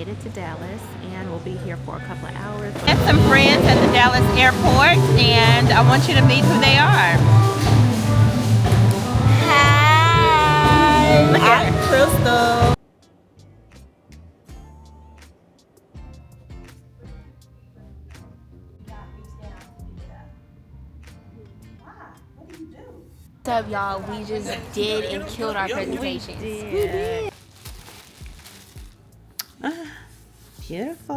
made it to Dallas and we'll be here for a couple of hours. I have some friends at the Dallas airport and I want you to meet who they are. Hi, Look at I'm Crystal. What's up, y'all? We just did and killed our presentations. We did. Beautiful.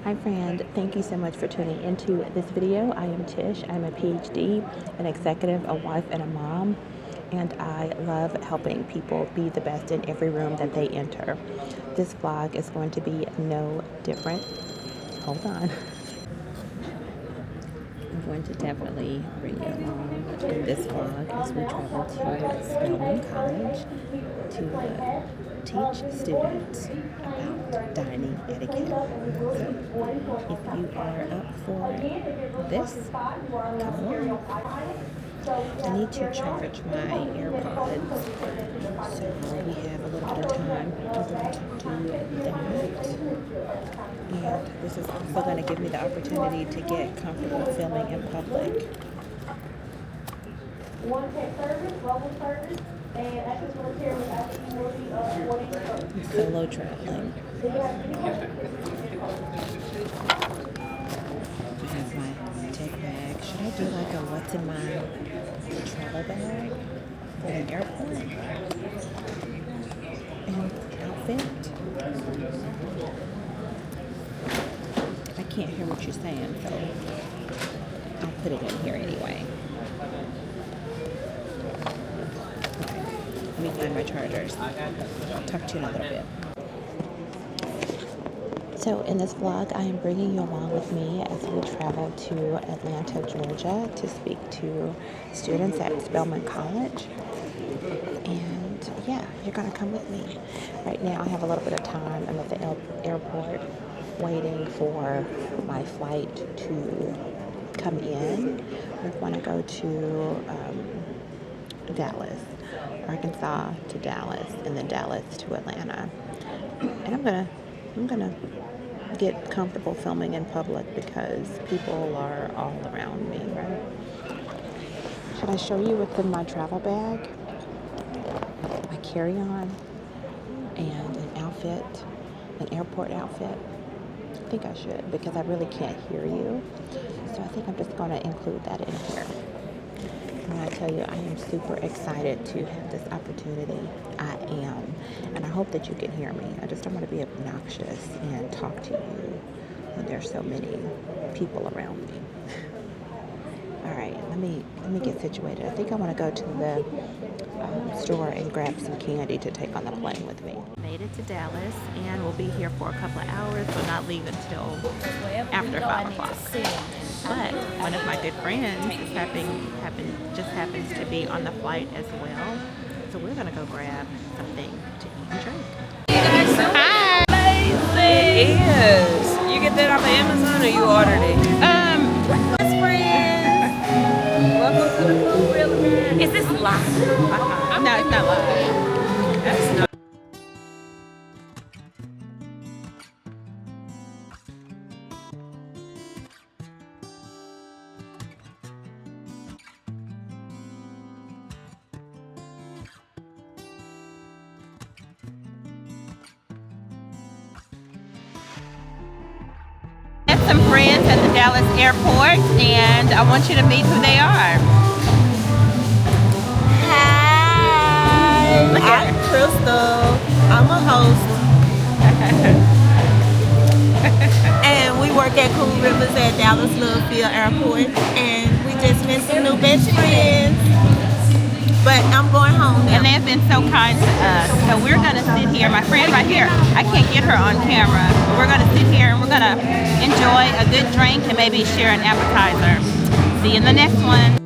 Hi friend, thank you so much for tuning into this video. I am Tish. I'm a PhD, an executive, a wife, and a mom. And I love helping people be the best in every room that they enter. This vlog is going to be no different. Hold on. I'm going to definitely bring you along in this vlog as we travel to Spelman College to teach students about dining etiquette. So if you are up for this, come on. I need to charge my AirPods, so we have a little bit of time. I'm going to do that. And this is also going to give me the opportunity to get comfortable filming in public. Solo traveling. I have my tech bag. Should I do like a what's in my travel bag for an airport and outfit? I can't hear what you're saying, so I'll put it in here anyway. Okay, let me find my chargers. I'll talk to you in a little bit. So in this vlog, I am bringing you along with me as we travel to Atlanta, Georgia to speak to students at Spelman College. And yeah, you're gonna come with me. Right now I have a little bit of time. I'm at the airport waiting for my flight to come in. We want to go to Dallas, Arkansas to Dallas, and then Dallas to Atlanta. And I'm gonna get comfortable filming in public because people are all around me, right? Should I show you what's in my travel bag? My carry-on and an outfit, an airport outfit. I think I should because I really can't hear you. So I think I'm just going to include that in here. When I tell you I am super excited to have this opportunity, I am. And I hope that you can hear me. I just don't want to be obnoxious and talk to you when there's so many people around me. All right, let me get situated. I think I want to go to the store and grab some candy to take on the plane with me. Made it to Dallas and we'll be here for a couple of hours, but not leave until after 5 o'clock. But one of my good friends just happens to be on the flight as well. So we're gonna go grab something to eat and drink. Hi. Amazing. Yes. You get that off of Amazon or you ordered it? Best friends. Welcome to the Cool Real America. Is this live? No, it's not live. That's not. Some friends at the Dallas airport and I want you to meet who they are. Hi, I'm Crystal. I'm a host. And we work at Cool Rivers at Dallas Littlefield Airport. And we just met some new best friends. But I'm going home now. And they've been so kind to us. So we're going to sit here. My friend right here, I can't get her on camera. But we're going to sit here and we're going to enjoy a good drink and maybe share an appetizer. See you in the next one.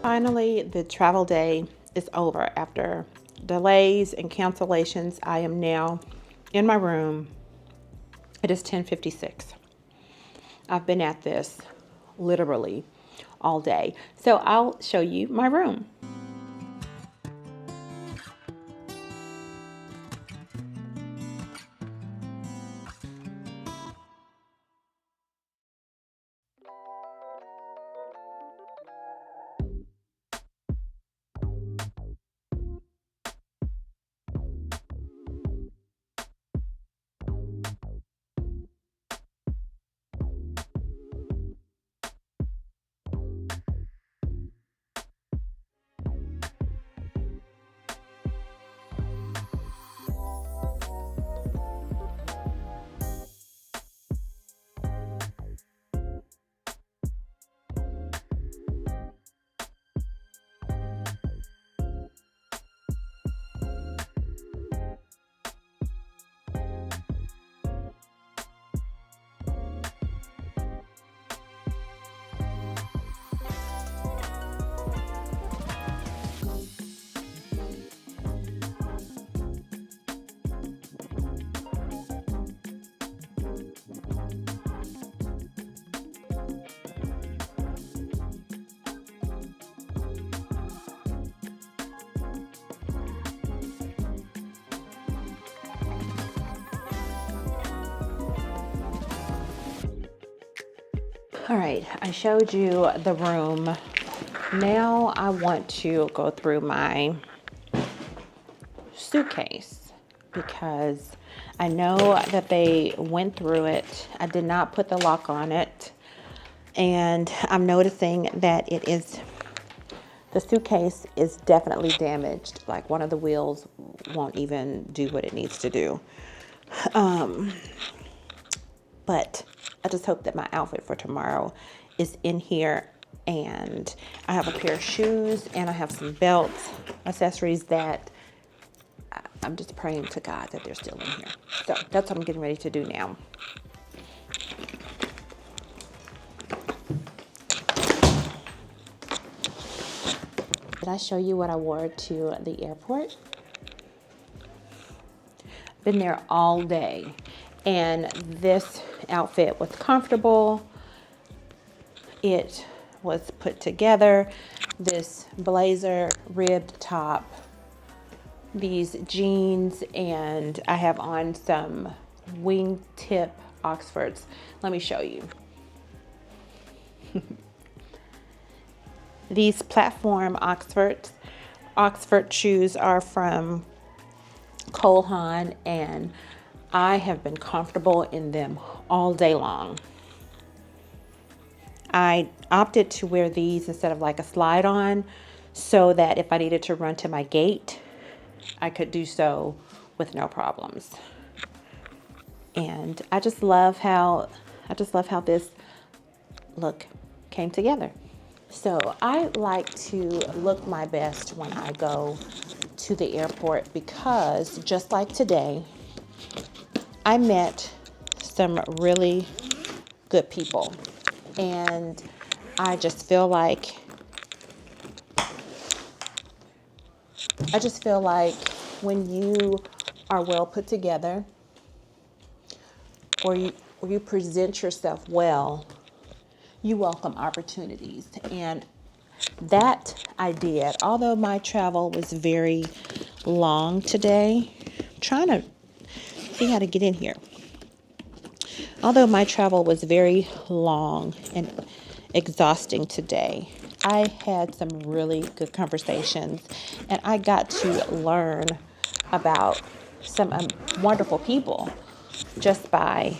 Finally, the travel day is over. After delays and cancellations, I am now in my room. It is 10:56. I've been at this literally all day. So I'll show you my room. All right, I showed you the room. Now I want to go through my suitcase because I know that they went through it. I did not put the lock on it. And I'm noticing that the suitcase is definitely damaged. Like one of the wheels won't even do what it needs to do. But I just hope that my outfit for tomorrow is in here, and I have a pair of shoes and I have some belts, accessories that I'm just praying to God that they're still in here. So that's what I'm getting ready to do now. Did I show you what I wore to the airport? Been there all day, and this outfit was comfortable. It was put together. This blazer, ribbed top, these jeans, and I have on some wingtip Oxfords. Let me show you. These platform Oxford shoes are from Cole Haan, and I have been comfortable in them all day long. I opted to wear these instead of like a slide on so that if I needed to run to my gate, I could do so with no problems. And I just love how this look came together. So I like to look my best when I go to the airport because just like today, I met some really good people. And I just feel like when you are well put together or you present yourself well, you welcome opportunities. And that I did. Although my travel was very long today, I'm trying to see how to get in here. Although my travel was very long and exhausting today, I had some really good conversations, and I got to learn about some wonderful people just by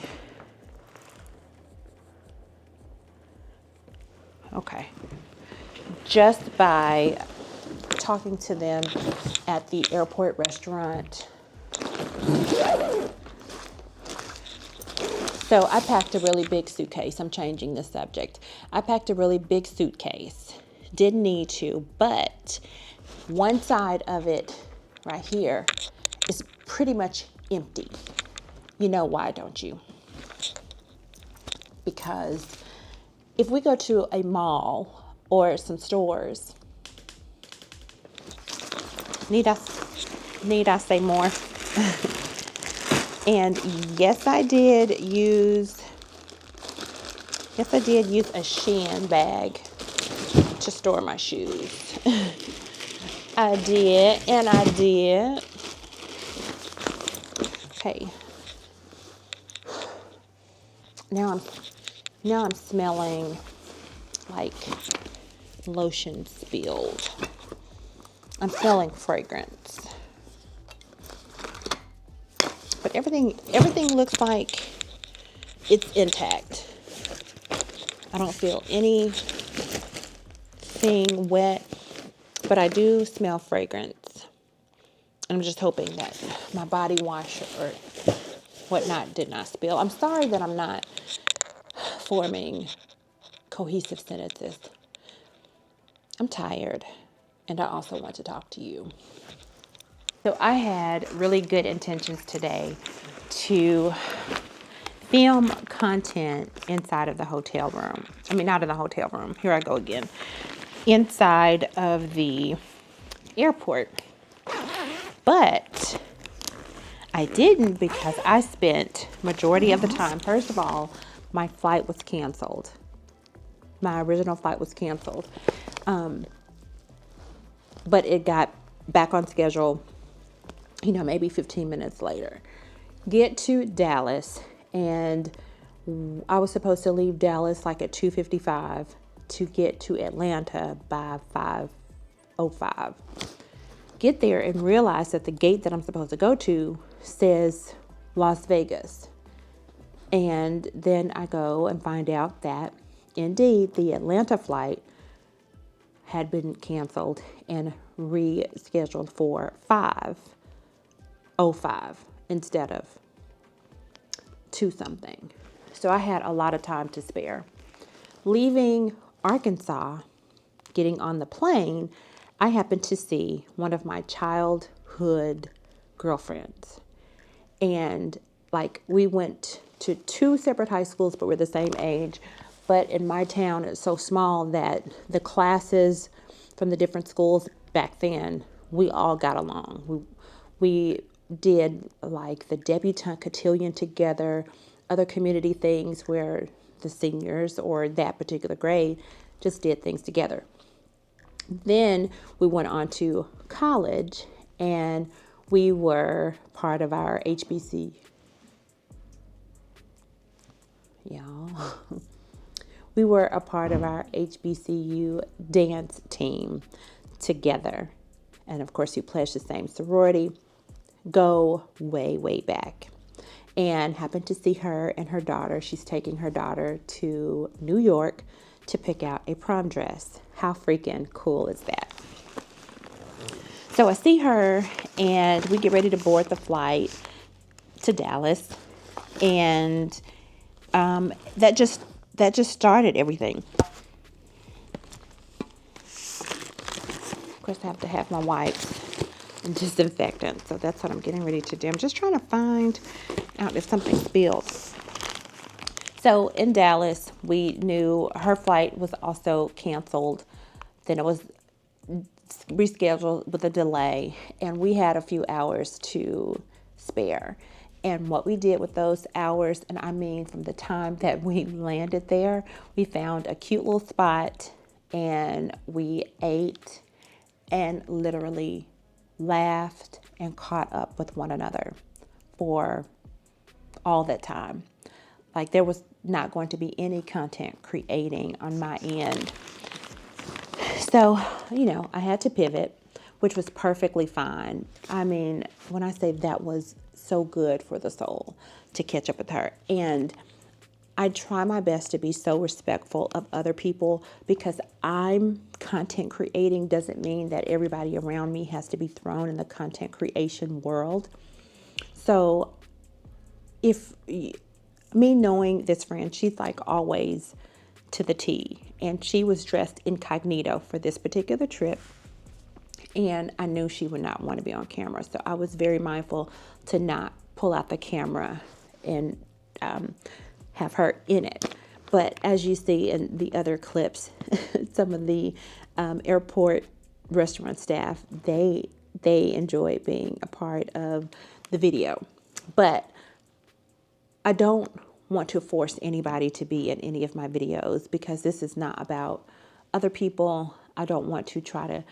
talking to them at the airport restaurant. So I packed a really big suitcase. I'm changing the subject. I packed a really big suitcase. Didn't need to, but one side of it right here is pretty much empty. You know why, don't you? Because if we go to a mall or some stores Need I say more? And yes, I did use a Shein bag to store my shoes. I did. Okay. Now I'm smelling like lotion spilled. I'm smelling fragrance. But everything looks like it's intact. I don't feel anything wet, but I do smell fragrance. I'm just hoping that my body wash or whatnot did not spill. I'm sorry that I'm not forming cohesive sentences. I'm tired, and I also want to talk to you. So I had really good intentions today to film content inside of the hotel room. I mean, not in the hotel room. Here I go again. Inside of the airport. But I didn't because I spent majority of the time. First of all, my flight was canceled. My original flight was canceled. But it got back on schedule, maybe 15 minutes later. Get to Dallas, and I was supposed to leave Dallas like at 2:55 to get to Atlanta by 5:05. Get there and realize that the gate that I'm supposed to go to says Las Vegas. And then I go and find out that indeed the Atlanta flight had been canceled and rescheduled for 5:05 instead of 2 something. So I had a lot of time to spare. Leaving Arkansas, getting on the plane, I happened to see one of my childhood girlfriends. And we went to 2 separate high schools, but we're the same age. But in my town, it's so small that the classes from the different schools back then, we all got along. We did the debutante cotillion together, other community things where the seniors or that particular grade just did things together. Then we went on to college, and we were part of our HBC. Y'all. We were a part of our HBCU dance team together. And of course, we pledged the same sorority. Go way, way back. And happened to see her and her daughter. She's taking her daughter to New York to pick out a prom dress. How freaking cool is that? So I see her, and we get ready to board the flight to Dallas. And that just started everything. Of course, I have to have my wipes and disinfectant. So that's what I'm getting ready to do. I'm just trying to find out if something spilled. So in Dallas, we knew her flight was also canceled. Then it was rescheduled with a delay, and we had a few hours to spare. And what we did with those hours, and I mean from the time that we landed there, we found a cute little spot, and we ate and literally laughed and caught up with one another for all that time. There was not going to be any content creating on my end. So, I had to pivot, which was perfectly fine. I mean, when I say that was so good for the soul to catch up with her. And I try my best to be so respectful of other people, because I'm content creating doesn't mean that everybody around me has to be thrown in the content creation world. So if me knowing this friend, she's always to the T, and she was dressed incognito for this particular trip. And I knew she would not want to be on camera. So I was very mindful to not pull out the camera and have her in it. But as you see in the other clips, some of the airport restaurant staff, they they enjoyed being a part of the video. But I don't want to force anybody to be in any of my videos because this is not about other people. I don't want to try to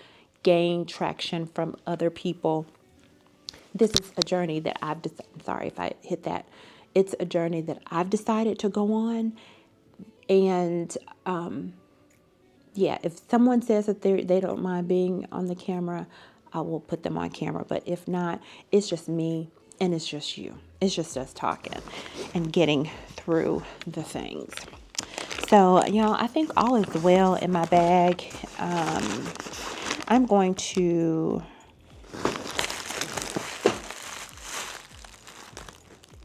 gain traction from other people. This is a journey that I'm sorry if I hit that. It's a journey that I've decided to go on. And yeah, if someone says that they don't mind being on the camera, I will put them on camera. But if not, it's just me and it's just you. It's just us talking and getting through the things. So, I think all is well in my bag. I'm going to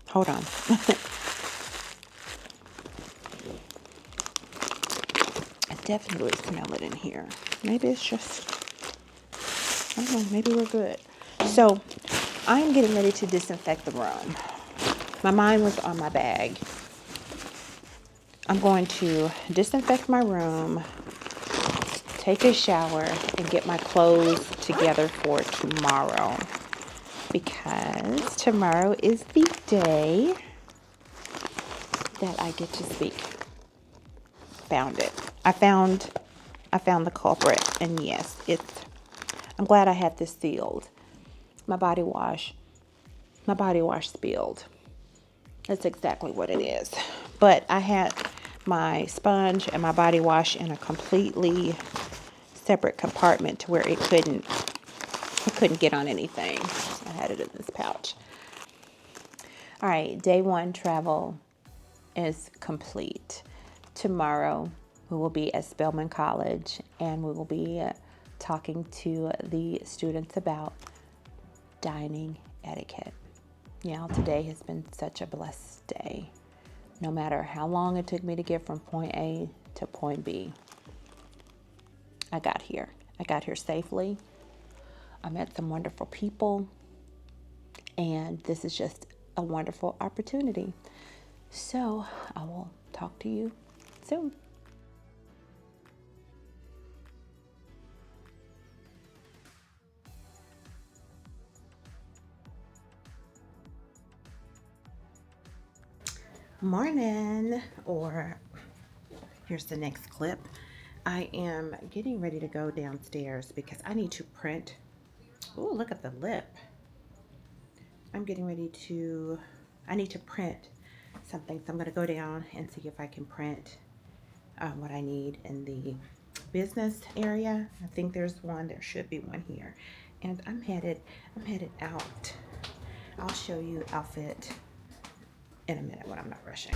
hold on. I definitely smell it in here. Maybe it's just, I don't know, maybe we're good. So I'm getting ready to disinfect the room. My mind was on my bag. I'm going to disinfect my room, take a shower, and get my clothes together for tomorrow. Because tomorrow is the day that I get to speak. Found it. I found the culprit, and yes, I'm glad I had this sealed. My body wash spilled. That's exactly what it is. But I had my sponge and my body wash in a completely separate compartment to where it couldn't get on anything. I had it in this pouch. All right, day 1 travel is complete. Tomorrow we will be at Spelman College and we will be talking to the students about dining etiquette. Today has been such a blessed day. No matter how long it took me to get from point A to point B, I got here. I got here safely. I met some wonderful people, and this is just a wonderful opportunity. So I will talk to you soon. Morning, or here's the next clip. I am getting ready to go downstairs because I need to print. Oh, look at the lip. I need to print something. So I'm going to go down and see if I can print what I need in the business area. I think there should be one here. And I'm headed out. I'll show you outfit in a minute when I'm not rushing.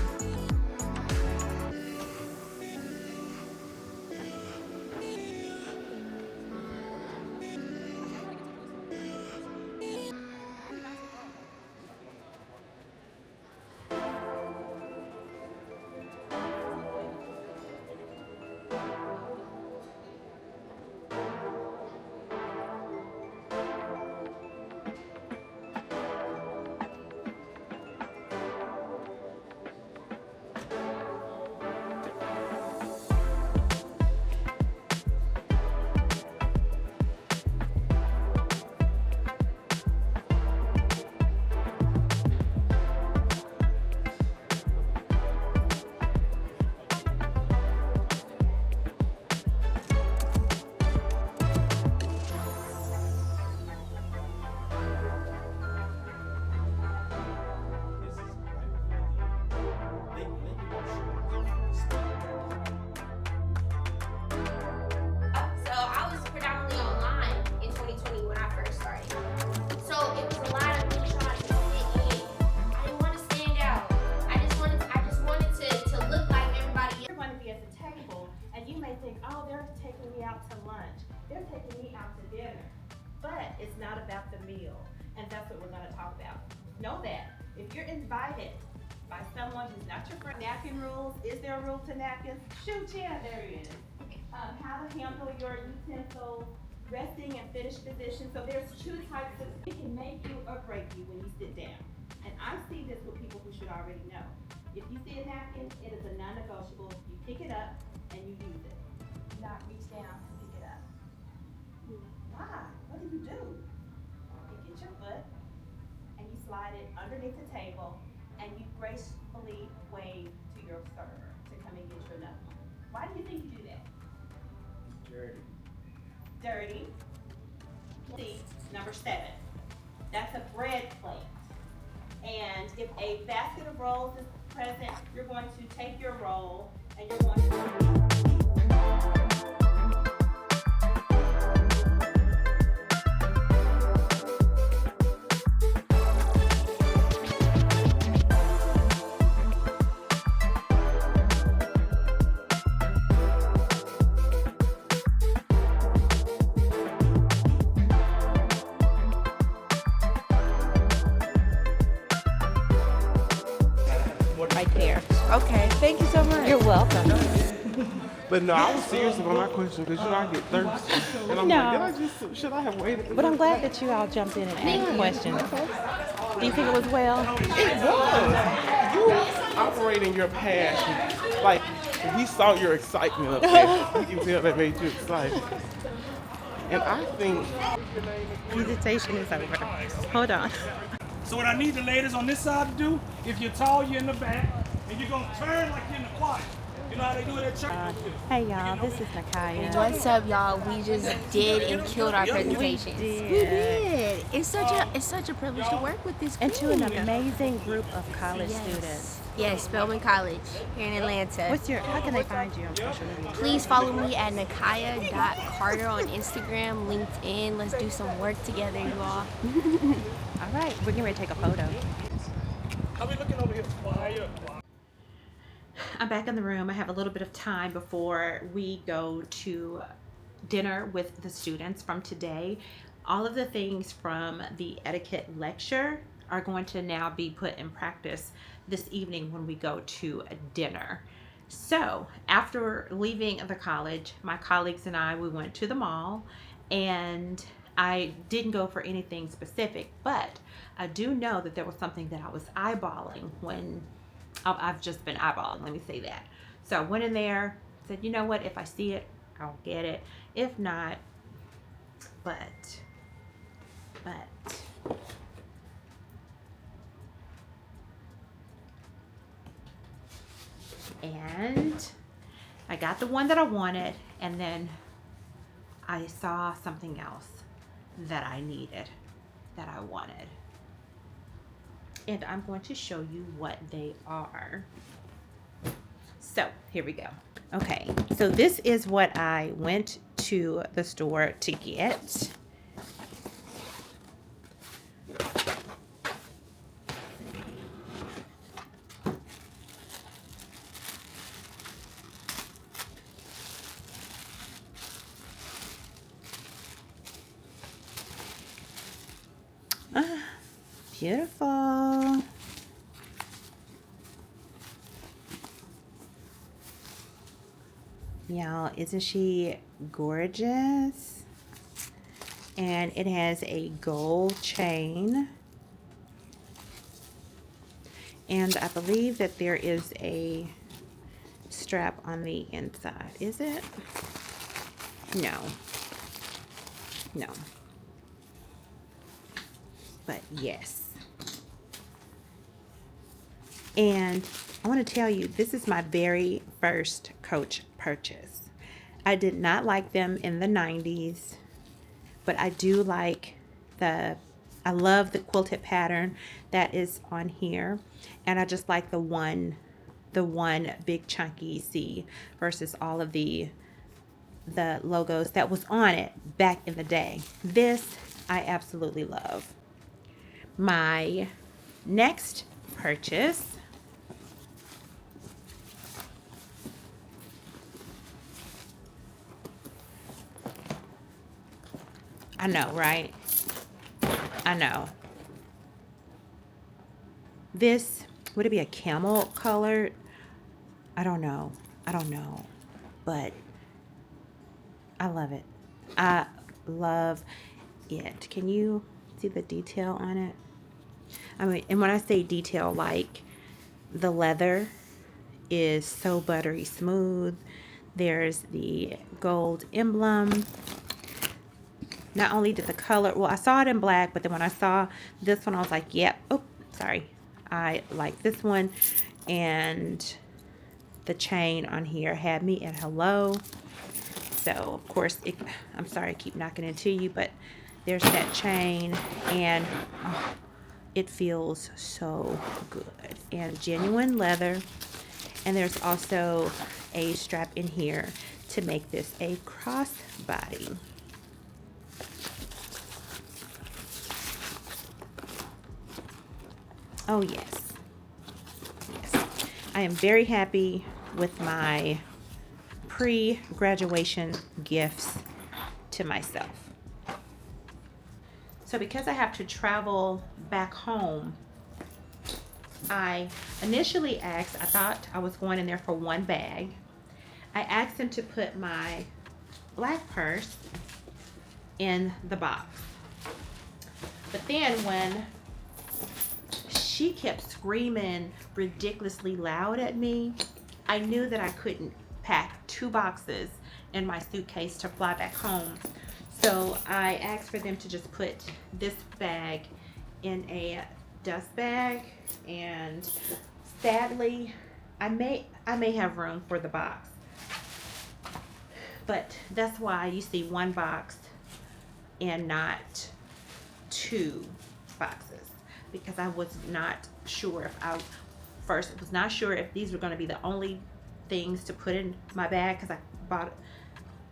So I was predominantly online in 2020 when I first started. So it was a lot of me trying to fit in. I didn't want to stand out. I just wanted to look like everybody else. You're going to be at the table, and you may think, oh, they're taking me out to lunch. They're taking me out to dinner. But it's not about the meal, and that's what we're going to talk about. Know that if you're invited by someone who's not your friend, napkin rules, is there a rule to napkins? Shoot, yeah, there is. How to handle your utensils, resting and finished position. So there's 2 types of, it can make you or break you when you sit down. And I see this with people who should already know. If you see a napkin, it is a non-negotiable. You pick it up and you use it. Not reach down and pick it up. Why? What do you do? get your foot and you slide it underneath the table and you gracefully wave to your server to come and get you another one. Why do you think you do that? Dirty. Dirty. See, number 7. That's a bread plate. And if a basket of rolls is present, you're going to take your roll and you're going to right there. Okay, thank you so much. You're welcome. But no, I was serious about my question because you know I get thirsty. And I'm like, should I have waited? But I'm glad that you all jumped in and asked questions. Do you think it was well? It was. You operating your passion. Like, we saw your excitement up there. You can tell that made you excited. And I think Presentation is over. Hold on. So what I need the ladies on this side to do, if you're tall, you're in the back, and you're gonna turn like you're in the choir. You know how they do it at church? Hey y'all, this is Nakaya. What's up, y'all? We just did and killed our presentation. We We did. It's such a privilege to work with this And to an group. amazing group of college students. Yes, Spelman College here in Atlanta. How can they find you on social media? Please follow me at nakaya.carter on Instagram, LinkedIn. Let's do some work together, you all. All right, we're getting ready to take a photo. I'll be looking over here. Quiet. I'm back in the room. I have a little bit of time before we go to dinner with the students from today. All of the things from the etiquette lecture are going to now be put in practice this evening when we go to dinner. So after leaving the college, my colleagues and I, we went to the mall, and I didn't go for anything specific, but I do know that there was something that I was eyeballing when I've just been eyeballing, let me say that. So I went in there, said, you know what, if I see it, I'll get it. If not, but. And I got the one that I wanted, and then I saw something else that I needed, that I wanted. And I'm going to show you what they are. So here we go. Okay, so this is what I went to the store to get. Beautiful. Y'all, isn't she gorgeous? And it has a gold chain. And I believe that there is a strap on the inside. Is it? No. No. But yes. And I want to tell you, this is my very first Coach purchase. I did not like them in the 90s, but I do like I love the quilted pattern that is on here. And I just like the one big chunky C versus all of the logos that was on it back in the day. This I absolutely love. My next purchase I know, right? I know. This, would it be a camel colored? I don't know. But I love it. I love it. Can you see the detail on it? I mean, and when I say detail, like the leather is so buttery smooth. There's the gold emblem. not only did the color, well, I saw it in black, but then when I saw this one, I was like, yep, oh, sorry. I like this one. And the chain on here had me at hello. So, of course, I'm sorry I keep knocking into you, but there's that chain, and oh, it feels so good. And genuine leather. And there's also a strap in here to make this a crossbody. Oh, yes. Yes. I am very happy with my pre-graduation gifts to myself. So because I have to travel back home, I initially asked, I thought I was going in there for one bag. I asked him to put my black purse in the box. But then when she kept screaming ridiculously loud at me, I knew that I couldn't pack 2 boxes in my suitcase to fly back home. So I asked for them to just put this bag in a dust bag, and sadly, I may have room for the box. But that's why you see 1 box and not 2 boxes, because I was not sure if if these were going to be the only things to put in my bag, because I bought,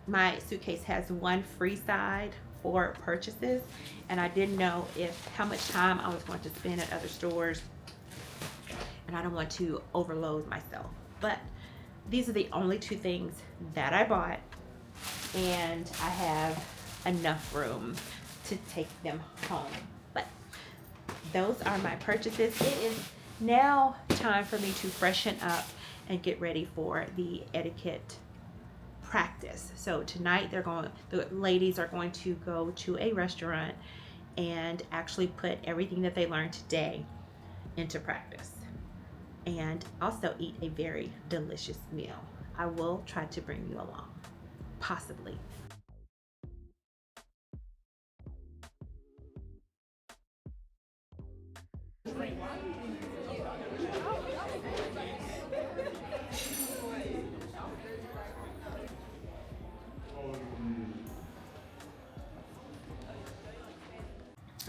my suitcase has 1 free side for purchases, and I didn't know how much time I was going to spend at other stores, and I don't want to overload myself. But these are the only 2 things that I bought, and I have enough room to take them home. But those are my purchases. It is now time for me to freshen up and get ready for the etiquette practice. So tonight the ladies are going to go to a restaurant and actually put everything that they learned today into practice, and also eat a very delicious meal. I will try to bring you along, possibly.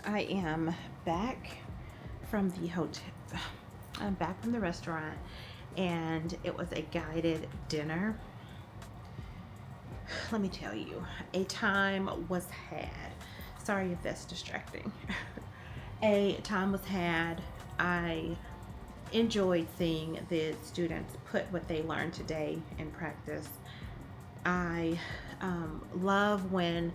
I am back from the hotel. I'm back from the restaurant, and it was a guided dinner. Let me tell you, a time was had. Sorry if that's distracting. A time was had. I enjoyed seeing the students put what they learned today in practice. I love when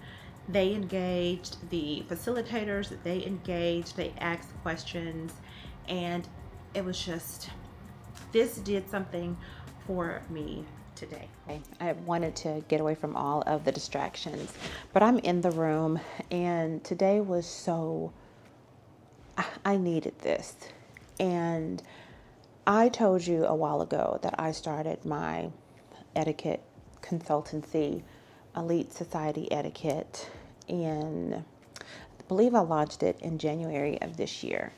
they engaged, the facilitators, they engaged, they asked questions, and it was just, this did something for me today. I wanted to get away from all of the distractions, but I'm in the room, and today was so, I needed this. And I told you a while ago that I started my etiquette consultancy, Elite Society Etiquette, and I believe I launched it in January of this year.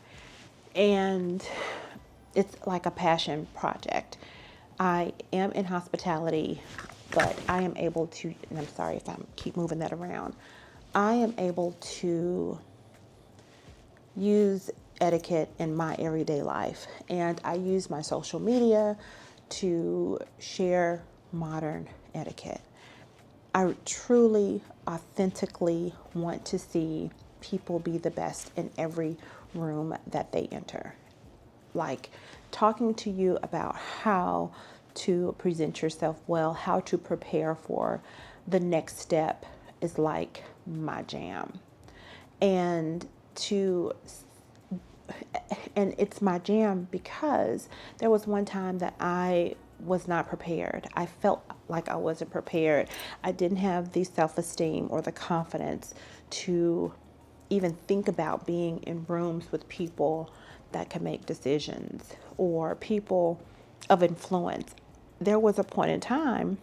And it's like a passion project. I am in hospitality, but I am able to, and I'm sorry if I keep moving that around, I am able to use etiquette in my everyday life. And I use my social media to share modern etiquette. I truly, authentically want to see people be the best in every room that they enter. Like talking to you about how to present yourself well, how to prepare for the next step is like my jam. And it's my jam because there was one time that I was not prepared. I felt like I wasn't prepared. I didn't have the self-esteem or the confidence to even think about being in rooms with people that can make decisions or people of influence. There was a point in time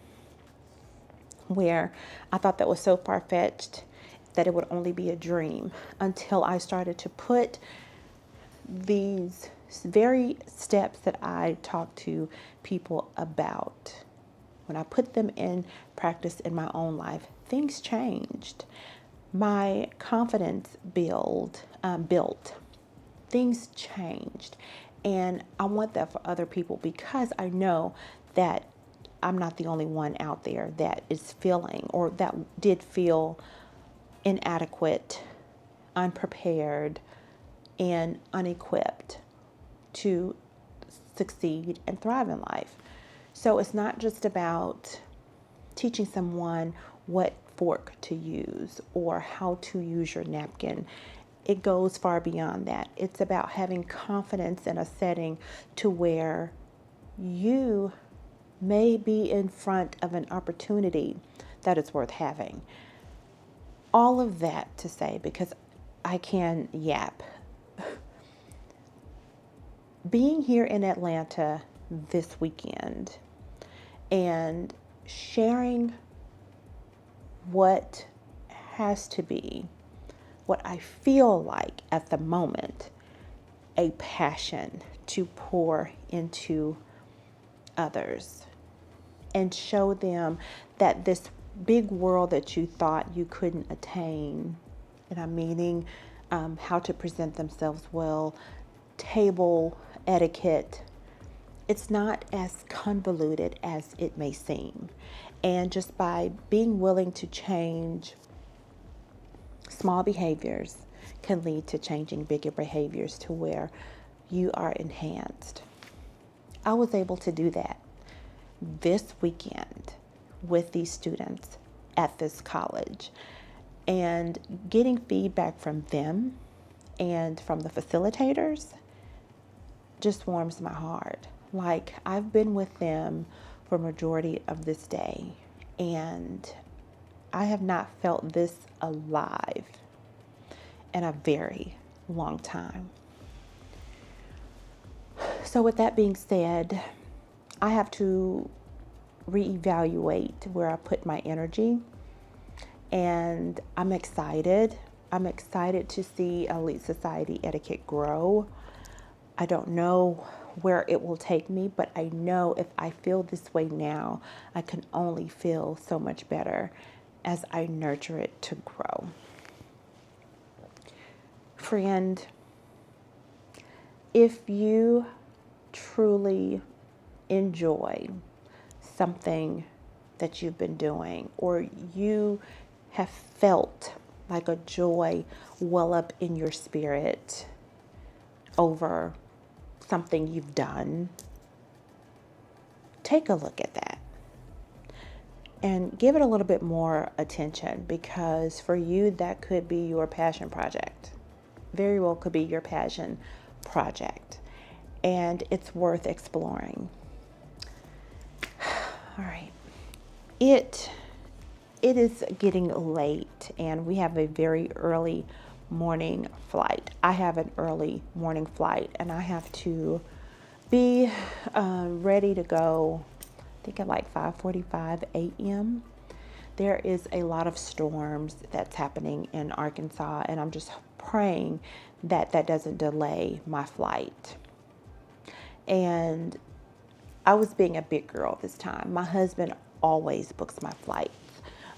where I thought that was so far-fetched, that it would only be a dream until I started to put these very steps that I talk to people about. When I put them in practice in my own life, things changed. My confidence built. Things changed. And I want that for other people because I know that I'm not the only one out there that is feeling or that did feel inadequate, unprepared, and unequipped to succeed and thrive in life. So it's not just about teaching someone what fork to use or how to use your napkin. It goes far beyond that. It's about having confidence in a setting to where you may be in front of an opportunity that is worth having. All of that to say, because I can yap. Being here in Atlanta this weekend and sharing what has to be, what I feel like at the moment, a passion to pour into others and show them that this big world that you thought you couldn't attain, and I'm meaning how to present themselves well, table etiquette, it's not as convoluted as it may seem. And just by being willing to change small behaviors can lead to changing bigger behaviors to where you are enhanced. I was able to do that this weekend with these students at this college, and getting feedback from them and from the facilitators just warms my heart. Like, I've been with them for majority of this day, and I have not felt this alive in a very long time. So with that being said, I have to reevaluate where I put my energy, and I'm excited. I'm excited to see Elite Society Etiquette grow. I don't know where it will take me, but I know if I feel this way now, I can only feel so much better as I nurture it to grow. Friend, if you truly enjoy something that you've been doing, or you have felt like a joy well up in your spirit over something you've done, take a look at that and give it a little bit more attention, because for you, that could be your passion project. Very well could be your passion project, and it's worth exploring. All right. It is getting late, and we have a very early morning flight. I have an early morning flight, and I have to be ready to go, I think at like 5:45 a.m. There is a lot of storms that's happening in Arkansas, and I'm just praying that that doesn't delay my flight. And I was being a big girl this time. My husband always books my flights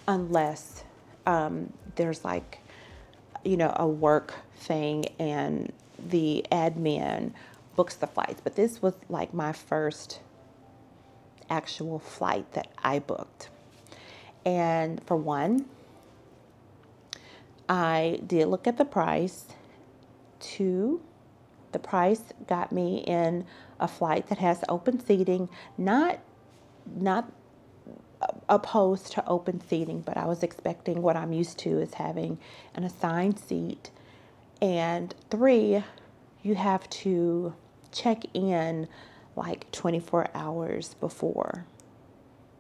unless there's like, a work thing and the admin books the flights. But this was like my first actual flight that I booked. And for one, I did look at the price. Two, the price got me in a flight that has open seating, not opposed to open seating, but I was expecting what I'm used to is having an assigned seat. And three, you have to check in like 24 hours before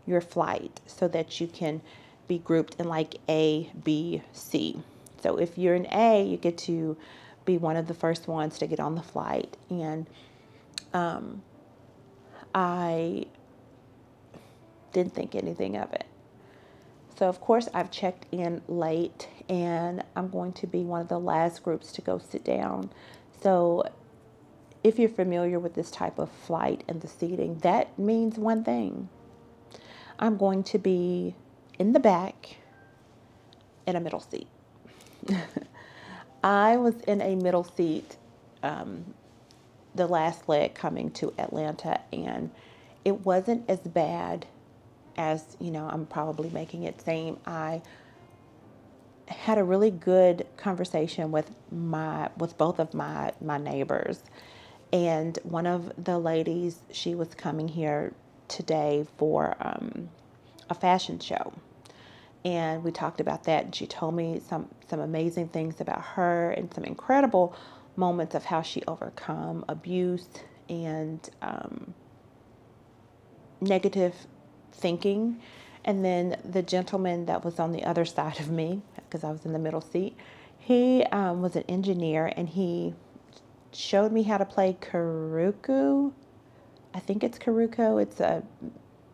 your flight so that you can be grouped in like A, B, C. So if you're in A, you get to be one of the first ones to get on the flight. And I didn't think anything of it. So of course I've checked in late, and I'm going to be one of the last groups to go sit down. So if you're familiar with this type of flight and the seating, that means one thing. I'm going to be in the back in a middle seat. I was in a middle seat the last leg coming to Atlanta, and it wasn't as bad as, I'm probably making it seem. I had a really good conversation with both of my neighbors, and one of the ladies, she was coming here today for a fashion show, and we talked about that, and she told me some amazing things about her and some incredible moments of how she overcome abuse and negative thinking. And then the gentleman that was on the other side of me, because I was in the middle seat, he was an engineer, and he showed me how to play Karuku. I think it's Karuko.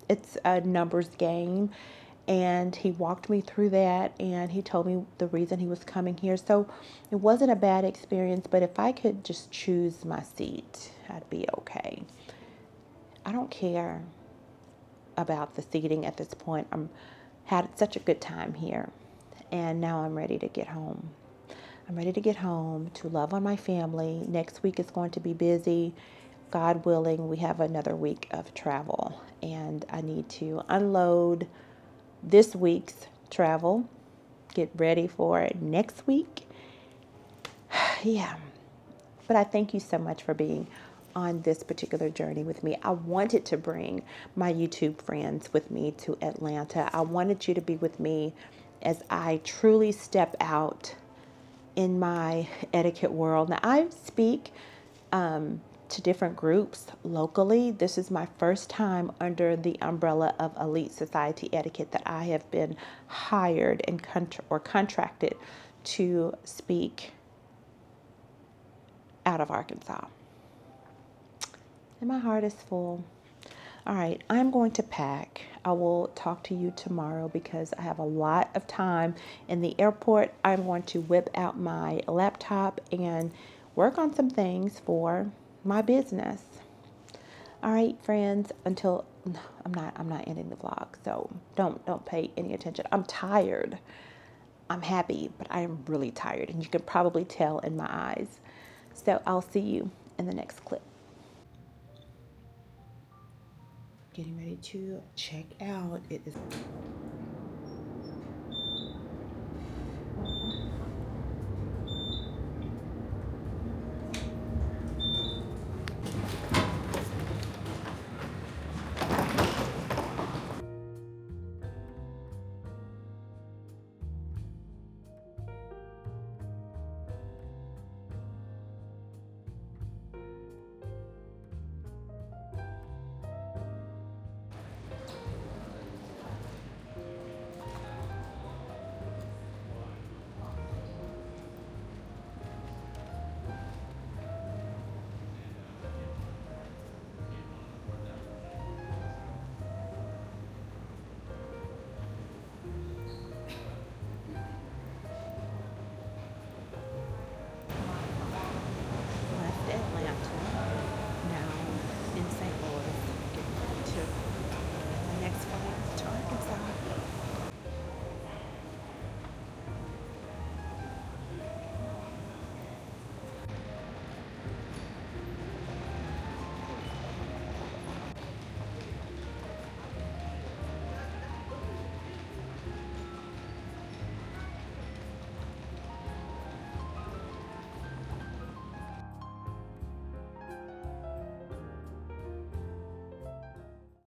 It's a numbers game, and he walked me through that, and he told me the reason he was coming here. So it wasn't a bad experience, but if I could just choose my seat, I'd be okay. I don't care about the seating at this point. I'm had such a good time here, and now I'm ready to get home. I'm ready to get home to love on my family. Next week is going to be busy. God willing, we have another week of travel, and I need to unload this week's travel, get ready for next week. Yeah. But I thank you so much for being on this particular journey with me. I wanted to bring my YouTube friends with me to Atlanta. I wanted you to be with me as I truly step out in my etiquette world. Now, I speak to different groups locally. This is my first time under the umbrella of Elite Society Etiquette that I have been hired and contracted to speak out of Arkansas. And my heart is full. All right, I'm going to pack. I will talk to you tomorrow because I have a lot of time in the airport. I'm going to whip out my laptop and work on some things for my business. All right, friends, until I'm not ending the vlog, so don't pay any attention. I'm tired. I'm happy, but I am really tired, and you can probably tell in my eyes. So I'll see you in the next clip. Getting ready to check out. It is